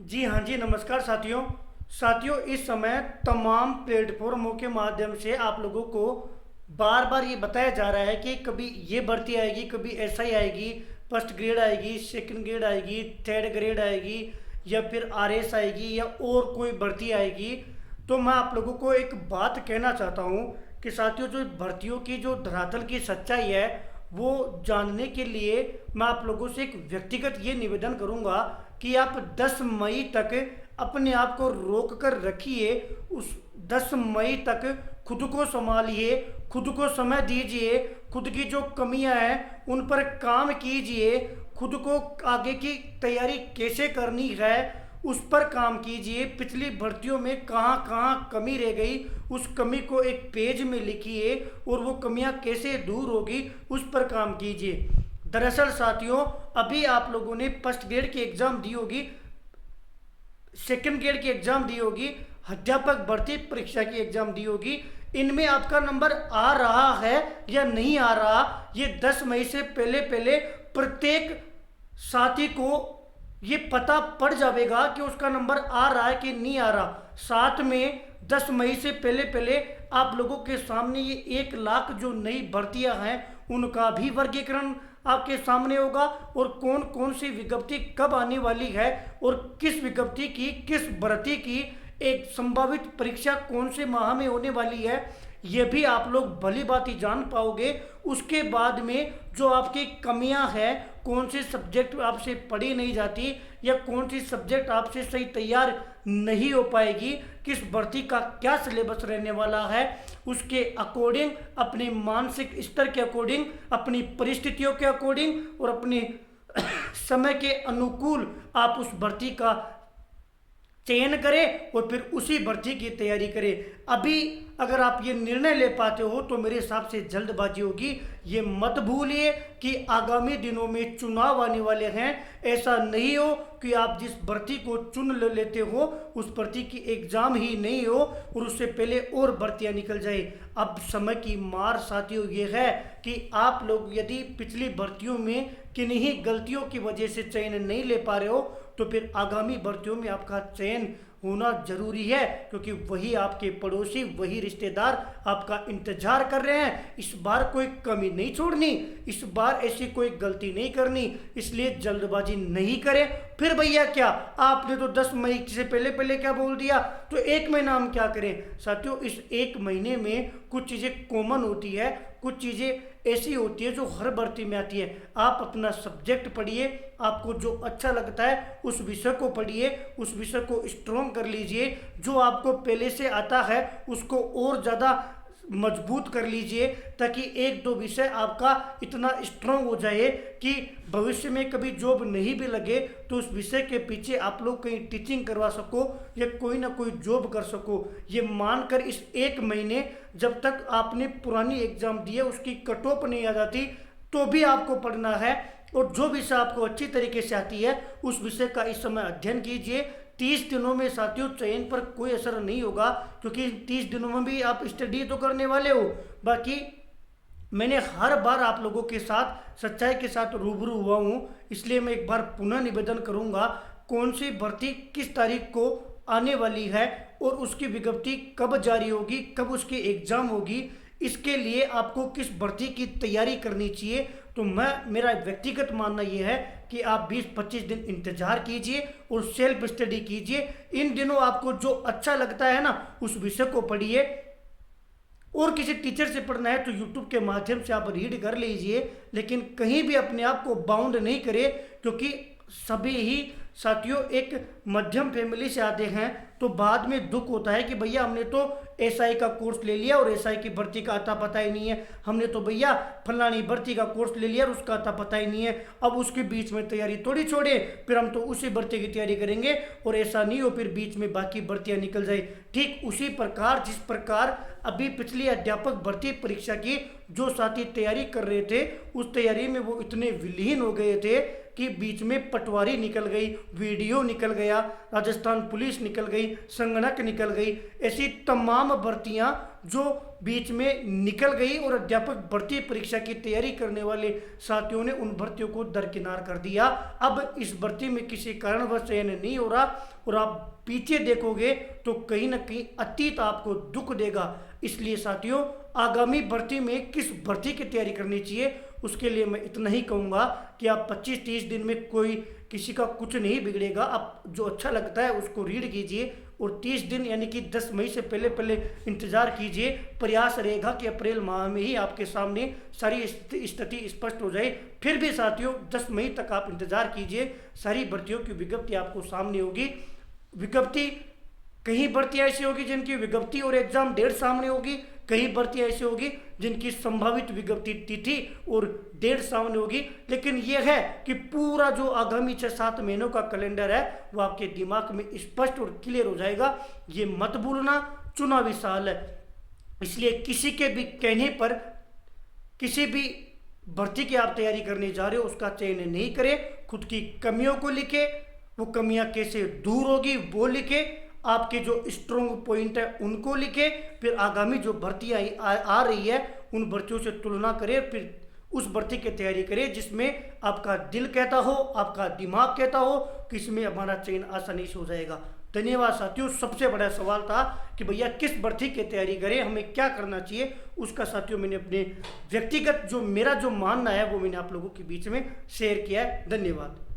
जी हाँ जी, नमस्कार साथियों। साथियों, इस समय तमाम प्लेटफॉर्मों के माध्यम से आप लोगों को बार बार ये बताया जा रहा है कि कभी ये भर्ती आएगी, कभी एसआई आएगी, फर्स्ट ग्रेड आएगी, सेकंड ग्रेड आएगी, थर्ड ग्रेड आएगी, या फिर आरएस आएगी, या और कोई भर्ती आएगी। तो मैं आप लोगों को एक बात कहना चाहता हूँ कि साथियों, जो भर्तियों की जो धरातल की सच्चाई है वो जानने के लिए मैं आप लोगों से एक व्यक्तिगत ये निवेदन करूंगा कि आप 10 मई तक अपने आप को रोक कर रखिए। उस 10 मई तक खुद को संभालिए, खुद को समय दीजिए, खुद की जो कमियां हैं उन पर काम कीजिए, खुद को आगे की तैयारी कैसे करनी है उस पर काम कीजिए। पिछली भर्तियों में कहाँ कहाँ कमी रह गई उस कमी को एक पेज में लिखिए और वो कमियां कैसे दूर होगी उस पर काम कीजिए। दरअसल साथियों, अभी आप लोगों ने फर्स्ट ग्रेड की एग्जाम दी होगी, सेकंड ग्रेड की एग्जाम दी होगी, अध्यापक भर्ती परीक्षा की एग्जाम दी होगी। इनमें आपका नंबर आ रहा है या नहीं आ रहा, ये 10 मई से पहले पहले प्रत्येक साथी को ये पता पड़ जाएगा कि उसका नंबर आ रहा है कि नहीं आ रहा। साथ में 10 मई से पहले पहले आप लोगों के सामने ये 1 लाख जो नई भर्तियां हैं उनका भी वर्गीकरण आपके सामने होगा, और कौन कौन सी विज्ञप्ति कब आने वाली है और किस विज्ञप्ति की, किस भर्ती की एक संभावित परीक्षा कौन से माह में होने वाली है, ये भी आप लोग भली बात ही जान पाओगे। उसके बाद में जो आपकी कमियां हैं, कौन से सब्जेक्ट आपसे पढ़ी नहीं जाती या कौन सी सब्जेक्ट आपसे सही तैयार नहीं हो पाएगी, किस भर्ती का क्या सिलेबस रहने वाला है, उसके अकॉर्डिंग, अपने मानसिक स्तर के अकॉर्डिंग, अपनी परिस्थितियों के अकॉर्डिंग और अपने समय के अनुकूल आप उस भर्ती का चयन करें और फिर उसी भर्ती की तैयारी करें। अभी अगर आप ये निर्णय ले पाते हो तो मेरे हिसाब से जल्दबाजी होगी। ये मत भूलिए कि आगामी दिनों में चुनाव आने वाले हैं। ऐसा नहीं हो कि आप जिस भर्ती को चुन लेते हो उस भर्ती की एग्जाम ही नहीं हो और उससे पहले और भर्तियां निकल जाए। अब समय की मार साथियों ये है कि आप लोग यदि पिछली भर्तियों में किन्हीं गलतियों की वजह से चयन नहीं ले पा रहे हो तो फिर आगामी भर्तियों में आपका चयन होना जरूरी है, क्योंकि वही आपके पड़ोसी, वही रिश्तेदार आपका इंतजार कर रहे हैं। इस बार कोई कमी नहीं छोड़नी, इस बार ऐसी कोई गलती नहीं करनी, इसलिए जल्दबाजी नहीं करें। फिर भैया क्या आपने तो 10 मई से पहले पहले क्या बोल दिया, तो 1 महीना हम क्या करें। साथियों, इस 1 महीने में कुछ चीज़ें कॉमन होती है, कुछ चीज़ें ऐसी होती है जो हर भर्ती में आती है। आप अपना सब्जेक्ट पढ़िए, आपको जो अच्छा लगता है उस विषय को पढ़िए, उस विषय को स्ट्रॉन्ग कर लीजिए। जो आपको पहले से आता है उसको और ज़्यादा मजबूत कर लीजिए, ताकि 1-2 विषय आपका इतना स्ट्रॉन्ग हो जाए कि भविष्य में कभी जॉब नहीं भी लगे तो उस विषय के पीछे आप लोग कहीं टीचिंग करवा सको या कोई ना कोई जॉब कर सको। ये मानकर इस 1 महीने जब तक आपने पुरानी एग्जाम दी है उसकी कट ऑफ नहीं आ जाती तो भी आपको पढ़ना है, और जो विषय आपको अच्छी तरीके से आती है उस विषय का इस समय अध्ययन कीजिए। 30 दिनों में साथियों चयन पर कोई असर नहीं होगा, क्योंकि 30 दिनों में भी आप स्टडी तो करने वाले हो। बाकी मैंने हर बार आप लोगों के साथ सच्चाई के साथ रूबरू हुआ हूँ, इसलिए मैं एक बार पुनः निवेदन करूँगा, कौन सी भर्ती किस तारीख को आने वाली है और उसकी विज्ञप्ति कब जारी होगी, कब उसकी एग्ज़ाम होगी, इसके लिए आपको किस भर्ती की तैयारी करनी चाहिए। तो मेरा व्यक्तिगत मानना यह है कि आप 20-25 दिन इंतजार कीजिए और सेल्फ स्टडी कीजिए। इन दिनों आपको जो अच्छा लगता है ना उस विषय को पढ़िए, और किसी टीचर से पढ़ना है तो यूट्यूब के माध्यम से आप रीड कर लीजिए, लेकिन कहीं भी अपने आप को बाउंड नहीं करें, क्योंकि सभी ही साथियों एक मध्यम फैमिली से आते हैं तो बाद में दुख होता है कि भैया हमने तो एसआई का कोर्स ले लिया और एसआई की भर्ती का अता पता ही नहीं है, हमने तो भैया फलानी भर्ती का कोर्स ले लिया और उसका अता पता ही नहीं है, अब उसके बीच में तैयारी थोड़ी छोड़े, फिर हम तो उसी भर्ती की तैयारी करेंगे और ऐसा नहीं हो फिर बीच में बाकी भर्तियां निकल जाए। ठीक उसी प्रकार जिस प्रकार अभी पिछली अध्यापक भर्ती परीक्षा की जो साथी तैयारी कर रहे थे उस तैयारी में वो इतने विलीन हो गए थे कि बीच में पटवारी निकल गई वीडियो निकल गया, राजस्थान पुलिस निकल गई, संगणक निकल गई, ऐसी तमाम भर्तियां जो बीच में निकल गई और अध्यापक भर्ती परीक्षा की तैयारी करने वाले साथियों ने उन भर्तियों को दरकिनार कर दिया। अब इस भर्ती में किसी कारणवश चयन नहीं हो रहा और आप पीछे देखोगे तो कहीं ना कहीं अतीत आपको दुख देगा। इसलिए साथियों, आगामी भर्ती में किस भर्ती की तैयारी करनी चाहिए उसके लिए मैं इतना ही कहूँगा कि आप 25-30 दिन में कोई किसी का कुछ नहीं बिगड़ेगा। आप जो अच्छा लगता है उसको रीड कीजिए और 30 दिन यानी कि 10 मई से पहले पहले इंतज़ार कीजिए। प्रयास रहेगा कि अप्रैल माह में ही आपके सामने सारी स्थिति स्पष्ट हो जाए। फिर भी साथियों 10 मई तक आप इंतज़ार कीजिए, सारी भर्तियों की विज्ञप्ति आपको सामने होगी। विज्ञप्ति कहीं भर्तियां ऐसी होगी जिनकी विज्ञप्ति और एग्जाम डेट सामने होगी, कहीं भर्तियां ऐसी होगी जिनकी संभावित विज्ञप्ति तिथि और डेट सामने होगी। लेकिन यह है कि पूरा जो आगामी 6-7 महीनों का कैलेंडर है वो आपके दिमाग में स्पष्ट और क्लियर हो जाएगा। ये मत भूलना, चुनावी साल है, इसलिए किसी के भी कहने पर किसी भी भर्ती की आप तैयारी करने जा रहे हो उसका चयन नहीं करें। खुद की कमियों को लिखे, वो कमियां कैसे दूर होगी वो लिखे, आपके जो स्ट्रॉन्ग पॉइंट है उनको लिखे, फिर आगामी जो भर्तियां आ रही है उन भर्तियों से तुलना करें, फिर उस भर्ती की तैयारी करें जिसमें आपका दिल कहता हो, आपका दिमाग कहता हो कि इसमें हमारा चयन आसानी से हो जाएगा। धन्यवाद साथियों। सबसे बड़ा सवाल था कि भैया किस भर्ती की तैयारी करें, हमें क्या करना चाहिए, उसका साथियों मैंने अपने व्यक्तिगत जो मेरा जो मानना है वो मैंने आप लोगों के बीच में शेयर किया है। धन्यवाद।